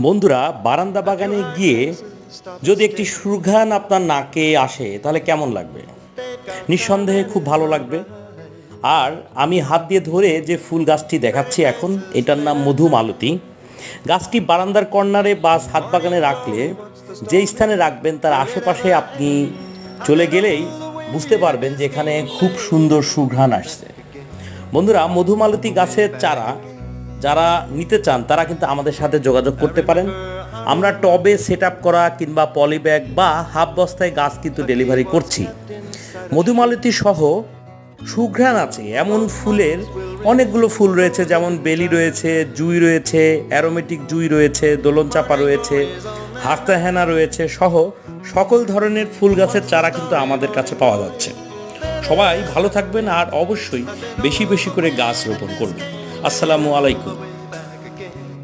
বন্ধুরা, বারান্দা বাগানে গিয়ে যদি একটি সুঘ্রাণ আপনার নাকে আসে তাহলে কেমন লাগবে? নিঃসন্দেহে খুব ভালো লাগবে। আর আমি হাত দিয়ে ধরে যে ফুল গাছটি দেখাচ্ছি এখন, এটার নাম মধুমালতী। গাছটি বারান্দার কর্নারে বা ছাদ বাগানে রাখলে, যে স্থানে রাখবেন তার আশেপাশে আপনি চলে গেলেই বুঝতে পারবেন যে এখানে খুব সুন্দর সুঘ্রাণ আসছে। বন্ধুরা, মধুমালতী গাছের চারা যারা নিতে চান তারা কিন্তু আমাদের সাথে যোগাযোগ করতে পারেন। আমরা টবে সেট আপ করা কিংবা পলিব্যাগ বা হাফ বস্তায় গাছ কিন্তু ডেলিভারি করছি। মধুমালতী সহ সুঘ্রাণ আছে এমন ফুলের অনেকগুলো ফুল রয়েছে, যেমন বেলি রয়েছে, জুঁই রয়েছে, অ্যারোমেটিক জুঁই রয়েছে, দোলন চাপা রয়েছে, হাস্তাহেনা রয়েছে সহ সকল ধরনের ফুল গাছের চারা কিন্তু আমাদের কাছে পাওয়া যাচ্ছে। সবাই ভালো থাকবেন আর অবশ্যই বেশি বেশি করে গাছ রোপণ করবেন। আসসালামু আলাইকুম।